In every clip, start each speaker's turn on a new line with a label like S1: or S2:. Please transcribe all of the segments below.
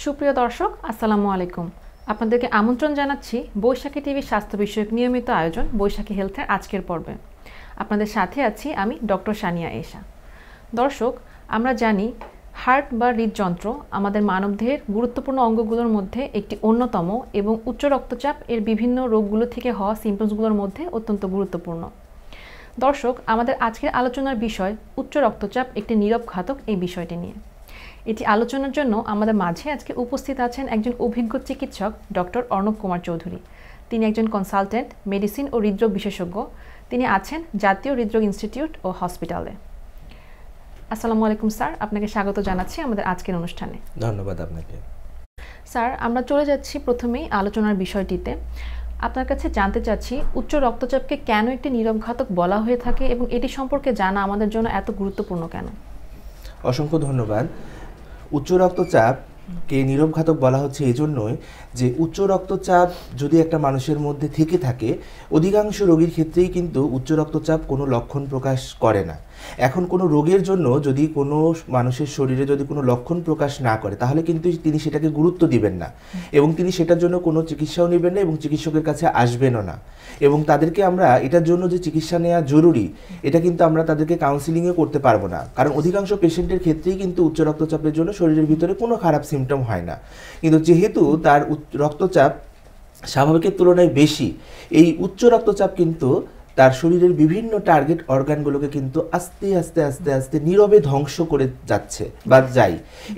S1: সুপ্রিয় দর্শক আসসালামু আলাইকুম। আপনাদেরকে আমন্ত্রণ জানাচ্ছি বৈশাখী টিভির স্বাস্থ্য বিষয়ক নিয়মিত আয়োজন বৈশাখী হেলথের আজকের পর্বে। আপনাদের সাথে আছি আমি ডক্টর সানিয়া এশা। দর্শক, আমরা জানি হার্ট বা হৃদযন্ত্র আমাদের মানবদেহের গুরুত্বপূর্ণ অঙ্গগুলোর মধ্যে একটি অন্যতম এবং উচ্চ রক্তচাপ এর বিভিন্ন রোগগুলো থেকে হওয়া সিমটমসগুলোর মধ্যে অত্যন্ত গুরুত্বপূর্ণ। দর্শক, আমাদের আজকের আলোচনার বিষয় উচ্চ রক্তচাপ একটি নীরব ঘাতক এই বিষয়টি নিয়ে। এটি আলোচনার জন্য আমাদের মাঝে আজকে উপস্থিত আছেন একজন অভিজ্ঞ চিকিৎসক ডক্টর অর্ণব কুমার চৌধুরী। তিনি একজন কনসালটেন্ট, মেডিসিন ও হৃদরোগ বিশেষজ্ঞ। তিনি আছেন জাতীয় হৃদরোগ ইনস্টিটিউট ও হসপিটালে। আসসালামু আলাইকুম স্যার, আপনাকে স্বাগত জানাচ্ছি আমাদের আজকের অনুষ্ঠানে।
S2: ধন্যবাদ আপনাকে।
S1: স্যার, আমরা চলে যাচ্ছি প্রথমেই আলোচনার বিষয়টিতে। আপনার কাছে জানতে চাচ্ছি উচ্চ রক্তচাপকে কেন একটি নীরব ঘাতক বলা হয়ে থাকে এবং এটি সম্পর্কে জানা আমাদের জন্য এত গুরুত্বপূর্ণ কেন?
S2: অসংখ্য ধন্যবাদ। উচ্চ রক্তচাপকে নীরব ঘাতক বলা হচ্ছে এই জন্যই যে উচ্চ রক্তচাপ যদি একটা মানুষের মধ্যে থেকে থাকে, অধিকাংশ রোগীর ক্ষেত্রেই কিন্তু উচ্চ রক্তচাপ কোনো লক্ষণ প্রকাশ করে না। এখন কোনো রোগের জন্য যদি কোনো মানুষের শরীরে যদি কোনো লক্ষণ প্রকাশ না করে, তাহলে কিন্তু তিনি সেটাকে গুরুত্ব দিবেন না এবং তিনি সেটার জন্য কোনো চিকিৎসাও নেবেন না এবং চিকিৎসকের কাছে আসবেনও না। এবং তাদেরকে আমরা এটার জন্য যে চিকিৎসা নেওয়া জরুরি, এটা কিন্তু আমরা তাদেরকে কাউন্সিলিংও করতে পারবো না, কারণ অধিকাংশ পেশেন্টের ক্ষেত্রেই কিন্তু উচ্চ রক্তচাপের জন্য শরীরের ভিতরে কোনো খারাপ সিমটম হয় না। কিন্তু যেহেতু তার রক্তচাপ স্বাভাবিকের তুলনায় বেশি, এই উচ্চ রক্তচাপ কিন্তু তার শরীরের বিভিন্ন টার্গেট অর্গানগুলোকে কিন্তু আস্তে আস্তে আস্তে আস্তে নীরবে ধ্বংস করে যাচ্ছে বা যায়।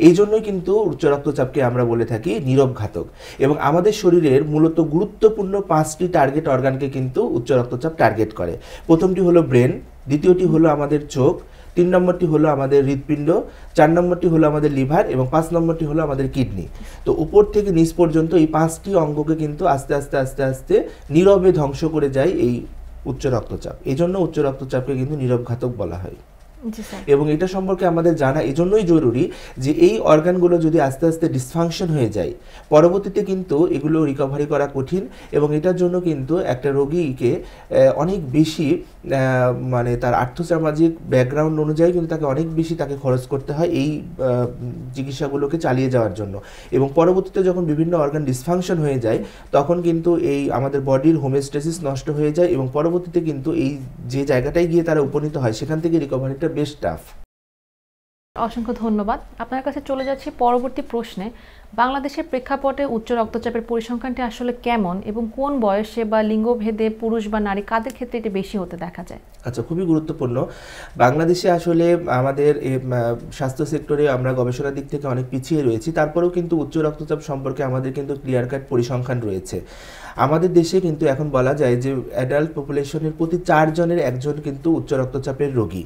S2: এই জন্যই কিন্তু উচ্চ রক্তচাপকে আমরা বলে থাকি নীরব ঘাতক। এবং আমাদের শরীরের মূলত গুরুত্বপূর্ণ 5টি টার্গেট অর্গানকে কিন্তু উচ্চ রক্তচাপ টার্গেট করে। প্রথমটি হলো ব্রেন, দ্বিতীয়টি হলো আমাদের চোখ, 3 নম্বরটি হলো আমাদের হৃৎপিণ্ড, 4 নম্বরটি হলো আমাদের লিভার এবং 5 নম্বরটি হলো আমাদের কিডনি। তো উপর থেকে নিচ পর্যন্ত এই 5টি অঙ্গকে কিন্তু আস্তে আস্তে আস্তে আস্তে নীরবে ধ্বংস করে যায় এই উচ্চ রক্তচাপ। এই জন্য উচ্চ রক্তচাপকে কিন্তু নীরব ঘাতক বলা হয়। এবং এটা সম্পর্কে আমাদের জানা এজন্যই জরুরি যে এই অর্গানগুলো যদি আস্তে আস্তে ডিসফাংশন হয়ে যায়, পরবর্তীতে কিন্তু এগুলো রিকভারি করা কঠিন এবং এটার জন্য কিন্তু একটা রোগীকে অনেক বেশি মানে তার আর্থসামাজিক ব্যাকগ্রাউন্ড অনুযায়ী কিন্তু তাকে অনেক বেশি তাকে খরচ করতে হয় এই চিকিৎসাগুলোকে চালিয়ে যাওয়ার জন্য। এবং পরবর্তীতে যখন বিভিন্ন অর্গান ডিসফাংশন হয়ে যায়, তখন কিন্তু এই আমাদের বডির হোমিওস্ট্যাসিস নষ্ট হয়ে যায় এবং পরবর্তীতে কিন্তু এই যে জায়গাটায় গিয়ে তারা উপনীত হয়, সেখান থেকে রিকভারিটা বেশ টাফ।
S1: অসংখ্য ধন্যবাদ। আপনার কাছে চলে যাচ্ছি পরবর্তী প্রশ্নে। বাংলাদেশের প্রেক্ষাপটে উচ্চ রক্তচাপের পরিসংখ্যানটি আসলে কেমন এবং কোন বয়সে বা লিঙ্গভেদে পুরুষ বা নারী কাদের ক্ষেত্রে এটি বেশি হতে দেখা যায়?
S2: আচ্ছা, খুবই গুরুত্বপূর্ণ। বাংলাদেশে আসলে আমাদের স্বাস্থ্য সেক্টরে আমরা গবেষণার দিক থেকে অনেক পিছিয়ে রয়েছি, তারপরেও কিন্তু উচ্চ রক্তচাপ সম্পর্কে আমাদের কিন্তু ক্লিয়ার কাট পরিসংখ্যান রয়েছে। আমাদের দেশে কিন্তু এখন বলা যায় যে অ্যাডাল্ট পপুলেশনের প্রতি 4 জনের একজন কিন্তু উচ্চ রক্তচাপের রোগী।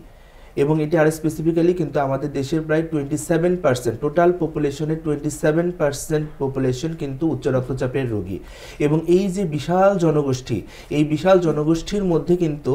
S2: এবং এটি আরও স্পেসিফিক্যালি কিন্তু আমাদের দেশের প্রায় 27%, টোটাল পপুলেশনের 27% পপুলেশন কিন্তু উচ্চ রক্তচাপের রোগী। এবং এই যে বিশাল জনগোষ্ঠী, এই বিশাল জনগোষ্ঠীর মধ্যে কিন্তু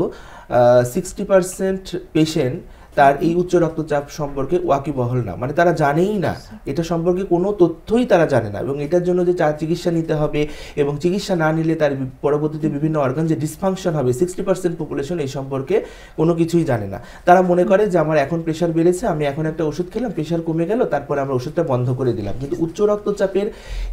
S2: 60% পেশেন্ট তার এই উচ্চ রক্তচাপ সম্পর্কে ওয়াকিবহল না, মানে তারা জানেই না, এটা সম্পর্কে কোনো তথ্যই তারা জানে না। এবং এটার জন্য যে চিকিৎসা নিতে হবে এবং চিকিৎসা না নিলে তার পরবর্তীতে বিভিন্ন অর্গান যে ডিসফাংশন হবে, 60% পপুলেশন এই সম্পর্কে কোনো কিছুই জানে না। তারা মনে করে যে আমার এখন প্রেশার বেড়েছে, আমি এখন একটা ওষুধ খেলাম, প্রেশার কমে গেল, তারপরে আমরা ওষুধটা বন্ধ করে দিলাম। কিন্তু উচ্চ রক্তচাপের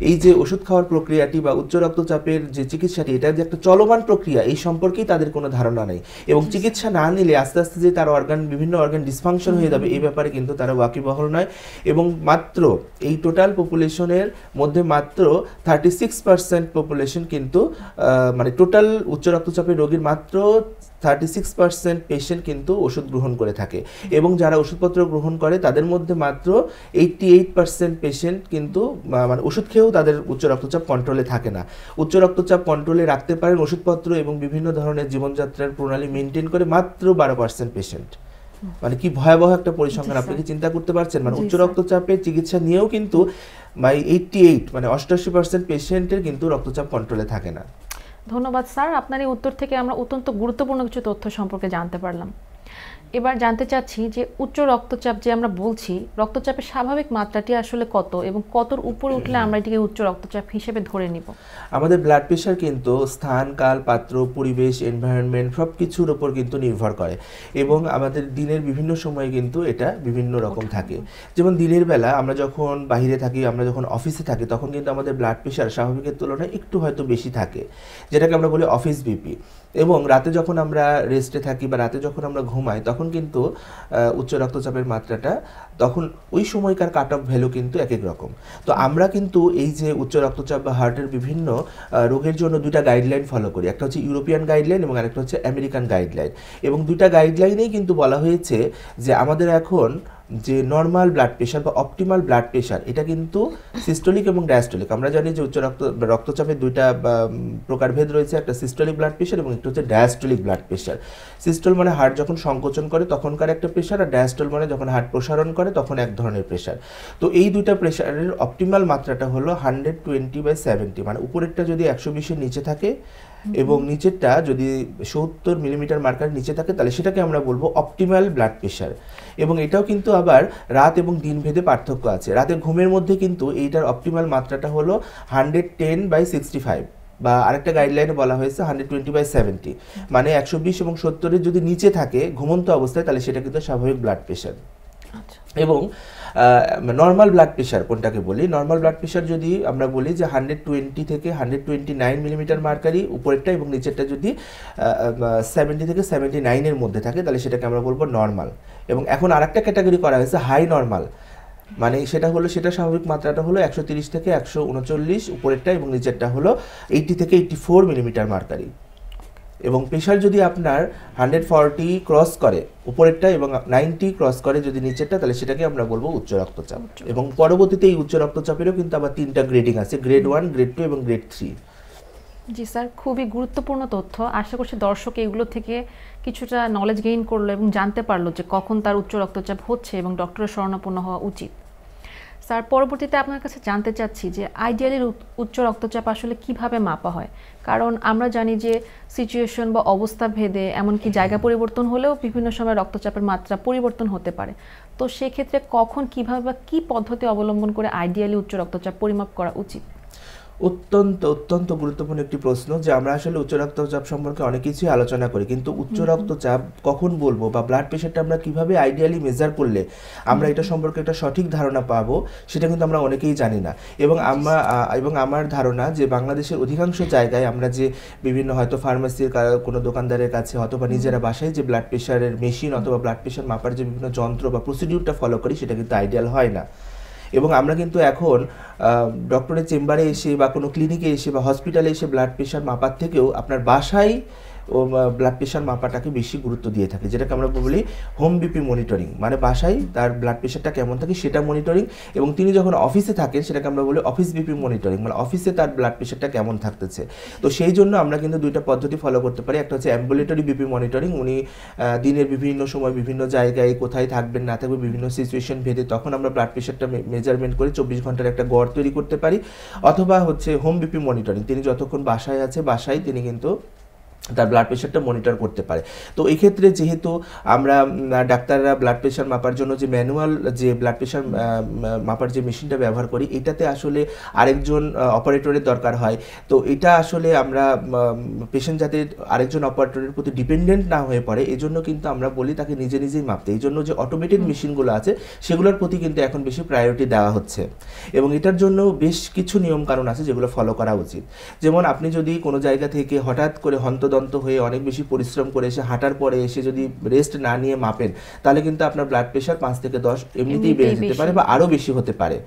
S2: এই যে ওষুধ খাওয়ার প্রক্রিয়াটি বা উচ্চ রক্তচাপের যে চিকিৎসাটি, এটা যে একটা চলমান প্রক্রিয়া, এই সম্পর্কেই তাদের কোনো ধারণা নেই। এবং চিকিৎসা না নিলে আস্তে আস্তে যে তার বিভিন্ন অর্গান ডিসফাংশন হয়ে যাবে, এই ব্যাপারে কিন্তু তারা ওয়াকিবহল নয়। এবং মাত্র এই টোটাল পপুলেশনের মধ্যে মাত্র 36% পপুলেশন কিন্তু মানে টোটাল উচ্চ রক্তচাপের রোগীর মাত্র 36% পেশেন্ট কিন্তু ওষুধ গ্রহণ করে থাকে। এবং যারা ওষুধপত্র গ্রহণ করে তাদের মধ্যে মাত্র 88% পেশেন্ট কিন্তু মানে ওষুধ খেয়েও তাদের উচ্চ রক্তচাপ কন্ট্রোলে থাকে না। উচ্চ রক্তচাপ কন্ট্রোলে রাখতে পারেন ওষুধপত্র এবং বিভিন্ন ধরনের জীবনযাত্রার প্রণালী মেনটেন করে মাত্র 12% পেশেন্ট। মানে কি ভয়াবহ একটা পরিসংখ্যান, আপনি কি চিন্তা করতে পারছেন? মানে উচ্চ রক্তচাপের চিকিৎসা নিয়েও কিন্তু 88 মানে 88% পেশেন্টের কিন্তু রক্তচাপ কন্ট্রোলে থাকে না।
S1: ধন্যবাদ স্যার, আপনার এই উত্তর থেকে আমরা অত্যন্ত গুরুত্বপূর্ণ কিছু তথ্য সম্পর্কে জানতে পারলাম। এবার জানতে চাচ্ছি যে উচ্চ রক্তচাপ যে আমরা বলছি, রক্তচাপের স্বাভাবিক মাত্রাটি আসলে কত এবং কতর উপরে উঠলে আমরা এটিকে উচ্চ রক্তচাপ হিসেবে ধরে নিব?
S2: আমাদের ব্লাড প্রেশার কিন্তু স্থান, কাল, পাত্র, পরিবেশ, এনভায়রনমেন্ট সব কিছুর উপর কিন্তু নির্ভর করে এবং আমাদের দিনের বিভিন্ন সময়ে কিন্তু এটা বিভিন্ন রকম থাকে। যেমন দিনের বেলা আমরা যখন বাইরে থাকি, আমরা যখন অফিসে থাকি, তখন কিন্তু আমাদের ব্লাড প্রেশার স্বাভাবিকের তুলনায় একটু হয়তো বেশি থাকে, যেটাকে আমরা বলি অফিস বিপি। এবং রাতে যখন আমরা রেস্টে থাকি বা রাতে যখন আমরা ঘুমাই, তখন কিন্তু উচ্চ রক্তচাপের মাত্রাটা তখন ওই সময়কার কাট অফ ভ্যালু কিন্তু এক এক রকম। তো আমরা কিন্তু এই যে উচ্চ রক্তচাপ বা হার্টের বিভিন্ন রোগের জন্য দুইটা গাইডলাইন ফলো করি, একটা হচ্ছে ইউরোপিয়ান গাইডলাইন এবং আরেকটা হচ্ছে আমেরিকান গাইডলাইন। এবং দুইটা গাইডলাইনেই কিন্তু বলা হয়েছে যে আমাদের এখন যে নর্মাল ব্লাড প্রেশার বা অপটিমাল ব্লাড প্রেশার, এটা কিন্তু সিস্টোলিক এবং ডায়াস্টোলিক। আমরা জানি যে উচ্চ রক্তচাপের দুইটা প্রকারভেদ রয়েছে, একটা সিস্টোলিক ব্লাড প্রেশার এবং একটা হচ্ছে ডায়াস্টোলিক ব্লাড প্রেশার। সিস্টোল মানে হার্ট যখন সংকোচন করে তখনকার একটা প্রেশার, আর ডায়াস্টোল মানে যখন হার্ট প্রসারণ করে তখন এক ধরনের প্রেশার। তো এই দুইটা প্রেশারের অপটিমাল মাত্রাটা হলো 120/70, মানে উপরেরটা যদি 120-এর নিচে থাকে এবং নিচেরটা যদি 70 মিলিমিটার মার্কার নিচে থাকে, তাহলে সেটাকে আমরা বলবো অপটিমাল ব্লাড প্রেশার। এবং এটাও কিন্তু আবার রাত এবং দিন ভেদে পার্থক্য আছে। রাতে ঘুমের মধ্যে কিন্তু এইটার অপটিমাল মাত্রাটা হলো 110/65, বা আরেকটা গাইডলাইনে বলা হয়েছে 120/70, মানে 120 এবং 70-এর যদি নিচে থাকে ঘুমন্ত অবস্থায়, তাহলে সেটা কিন্তু স্বাভাবিক ব্লাড প্রেশার। এবং নর্মাল ব্লাড প্রেশার কোনটাকে বলি, নর্মাল ব্লাড প্রেশার যদি আমরা বলি যে 120 থেকে 129 মিলিমিটার মার্কারি উপরেরটা এবং নিচেরটা যদি 70 থেকে 79-এর মধ্যে থাকে, তাহলে সেটাকে আমরা বলবো নর্মাল। এবং এখন আরেকটা ক্যাটাগরি করা হয়েছে হাই নর্মাল, মানে সেটা স্বাভাবিক মাত্রাটা হলো 130 থেকে 139 উপরেরটা এবং নিচেরটা হলো 80 থেকে 84 মিলিমিটার মার্কারি। এবং প্রেশার যদি আপনার 140 ক্রস করে উপরেরটা এবং 90 ক্রস করে যদি নিচেরটা, তাহলে সেটাকে আমরা বলবো উচ্চ রক্তচাপ। এবং পরবর্তীতে এই উচ্চ রক্তচাপেরও কিন্তু আবার 3টা গ্রেডিং আছে, গ্রেড 1, গ্রেড 2 এবং গ্রেড 3।
S1: জি স্যার, খুবই গুরুত্বপূর্ণ তথ্য। আশা করছি দর্শক এগুলো থেকে কিছুটা নলেজ গেইন করলো এবং জানতে পারলো যে কখন তার উচ্চ রক্তচাপ হচ্ছে এবং ডক্টরের শরণাপন্ন হওয়া উচিত। স্যার, পরবর্তীতে আপনার কাছে জানতে চাচ্ছি যে আইডিয়ালি উচ্চ রক্তচাপ আসলে কিভাবে মাপা হয়, কারণ আমরা জানি যে সিচুয়েশন বা অবস্থা ভেদে এমনকি জায়গা পরিবর্তন হলেও বিভিন্ন সময় রক্তচাপের মাত্রা পরিবর্তন হতে পারে। তো সেক্ষেত্রে কখন, কিভাবে বা কী পদ্ধতি অবলম্বন করে আইডিয়ালি উচ্চ রক্তচাপ পরিমাপ করা উচিত?
S2: অত্যন্ত অত্যন্ত গুরুত্বপূর্ণ একটি প্রশ্ন, যে আমরা আসলে উচ্চ রক্তচাপ সম্পর্কে অনেক কিছুই আলোচনা করি, কিন্তু উচ্চ রক্তচাপ কখন বলবো বা ব্লাড প্রেশারটা আমরা কিভাবে আইডিয়ালি মেজার করলে আমরা এটা সম্পর্কে একটা সঠিক ধারণা পাবো, সেটা কিন্তু আমরা অনেকেই জানি না। এবং আমার ধারণা যে বাংলাদেশের অধিকাংশ জায়গায় আমরা যে বিভিন্ন হয়তো ফার্মেসির কোনো দোকানদারের কাছে অথবা নিজেরা বাসায় যে ব্লাড প্রেশারের মেশিন অথবা ব্লাড প্রেশার মাপার যে বিভিন্ন যন্ত্র বা প্রসিডিউরটা ফলো করি, সেটা কিন্তু আইডিয়াল হয় না। এবং আমরা কিন্তু এখন ডক্টরের চেম্বারে এসে বা কোনো ক্লিনিকে এসে বা হসপিটালে এসে ব্লাড প্রেশার মাপার থেকেও আপনার বাসায় ও ব্লাড প্রেশার মাপাটাকে বেশি গুরুত্ব দিয়ে থাকে, যেটাকে আমরা বলি হোম বিপি মনিটরিং, মানে বাসায় তার ব্লাড প্রেশারটা কেমন থাকে সেটা মনিটরিং। এবং তিনি যখন অফিসে থাকেন সেটাকে আমরা বলি অফিস বিপি মনিটরিং, মানে অফিসে তার ব্লাড প্রেশারটা কেমন থাকতেছে। তো সেই জন্য আমরা কিন্তু দুইটা পদ্ধতি ফলো করতে পারি। একটা হচ্ছে অ্যাম্বুলেটরি বিপি মনিটরিং, উনি দিনের বিভিন্ন সময় বিভিন্ন জায়গায় কোথায় থাকবেন না থাকবে বিভিন্ন সিচুয়েশন ভেদে তখন আমরা ব্লাড প্রেশারটা মেজারমেন্ট করে 24 ঘন্টার একটা গড় তৈরি করতে পারি। অথবা হচ্ছে হোম বিপি মনিটরিং, তিনি যতক্ষণ বাসায় আছে বাসায় তিনি কিন্তু তার ব্লাড প্রেশারটা মনিটর করতে পারে। তো এই ক্ষেত্রে যেহেতু আমরা ডাক্তাররা ব্লাড প্রেশার মাপার জন্য যে ম্যানুয়াল যে ব্লাড প্রেশার মাপার যে মেশিনটা ব্যবহার করি, এটাতে আসলে আরেকজন অপারেটরের দরকার হয়। তো এটা আসলে আমরা পেশেন্ট যাতে আরেকজন অপারেটরের প্রতি ডিপেন্ডেন্ট না হয়ে পড়ে, এই জন্য কিন্তু আমরা বলি তাকে নিজে নিজেই মাপতে। এই জন্য যে অটোমেটেড মেশিনগুলো আছে সেগুলোর প্রতি কিন্তু এখন বেশি প্রায়োরিটি দেওয়া হচ্ছে। এবং এটার জন্য বেশ কিছু নিয়মকানুন আছে যেগুলো ফলো করা উচিত। যেমন আপনি যদি কোনো জায়গা থেকে হঠাৎ করে হন্তদন্ত হয়ে অনেক বেশি পরিশ্রম করে এসে হাঁটার পরে এসে যদি রেস্ট না নিয়ে মাপেন, তাহলে কিন্তু আপনার ব্লাড প্রেশার 5 থেকে 10 এমনিতেই বেড়ে যেতে পারে বা আরও বেশি হতে পারে।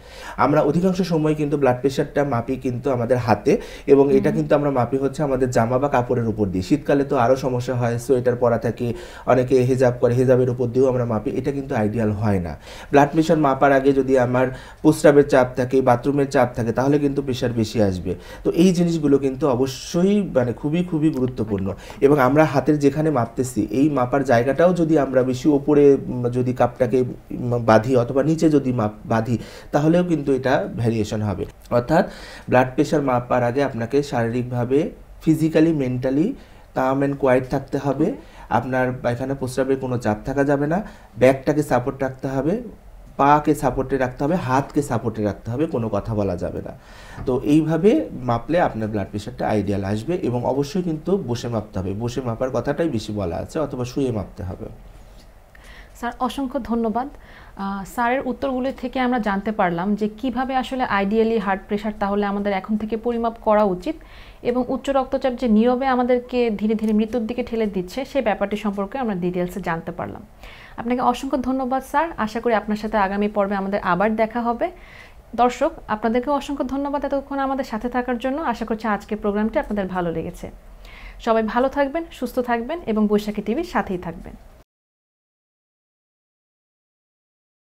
S2: আমরা অধিকাংশ সময় কিন্তু ব্লাড প্রেশারটা মাপি কিন্তু আমাদের হাতে, এবং এটা কিন্তু আমরা মাপি হচ্ছে আমাদের জামা বা কাপড়ের উপর দিয়ে। শীতকালে তো আরও সমস্যা হয়, সোয়েটার পরা থাকে, অনেকে হেজাব করে, হেজাবের উপর দিয়েও আমরা মাপি, এটা কিন্তু আইডিয়াল হয় না। ব্লাড প্রেশার মাপার আগে যদি আমার প্রস্রাবের চাপ থাকে, বাথরুমের চাপ থাকে, তাহলে কিন্তু প্রেশার বেশি আসবে। তো এই জিনিসগুলো কিন্তু অবশ্যই মানে খুবই খুবই গুরুত্বপূর্ণ। এবং আমরা হাতের যেখানে মাপতেছি এই মাপার জায়গাটাও যদি আমরা বেশি উপরে যদি কাপটাকে বাঁধি অথবা নিচে যদি বাঁধি, তাহলেও কিন্তু এটা ভ্যারিয়েশন হবে। অর্থাৎ ব্লাড প্রেশার মাপার আগে আপনাকে শারীরিকভাবে, physically, mentally calm and quiet থাকতে হবে। আপনার পায়খানা প্রস্রাবের কোনো চাপ থাকা যাবে না, ব্যাকটাকে সাপোর্ট রাখতে হবে, পাকে সাপোর্টে রাখতে হবে, হাতকে সাপোর্টে রাখতে হবে, কোনো কথা বলা যাবে না। তো এইভাবে মাপলে আপনার ব্লাড প্রেশারটা আইডিয়াল আসবে। এবং অবশ্যই কিন্তু বসে মাপতে হবে, বসে মাপার কথাটাই বেশি বলা আছে, অথবা শুয়ে মাপতে হবে।
S1: স্যার অসংখ্য ধন্যবাদ। স্যারের উত্তরগুলি থেকে আমরা জানতে পারলাম যে কিভাবে আসলে আইডিয়ালি হার্ট প্রেশার তাহলে আমাদের এখন থেকে পরিমাপ করা উচিত, এবং উচ্চ রক্তচাপ যে নীরবে আমাদেরকে ধীরে ধীরে মৃত্যুর দিকে ঠেলে দিচ্ছে সেই ব্যাপারটি সম্পর্কে আমরা ডিটেলসে জানতে পারলাম। আপনাকে অসংখ্য ধন্যবাদ স্যার। আশা করি আপনার সাথে আগামী পর্বে আমাদের আবার দেখা হবে। দর্শক, আপনাদেরকেও অসংখ্য ধন্যবাদ এতক্ষণ আমাদের সাথে থাকার জন্য। আশা করছি আজকের প্রোগ্রামটি আপনাদের ভালো লেগেছে। সবাই ভালো থাকবেন, সুস্থ থাকবেন এবং বৈশাখী টিভির সাথেই থাকবেন।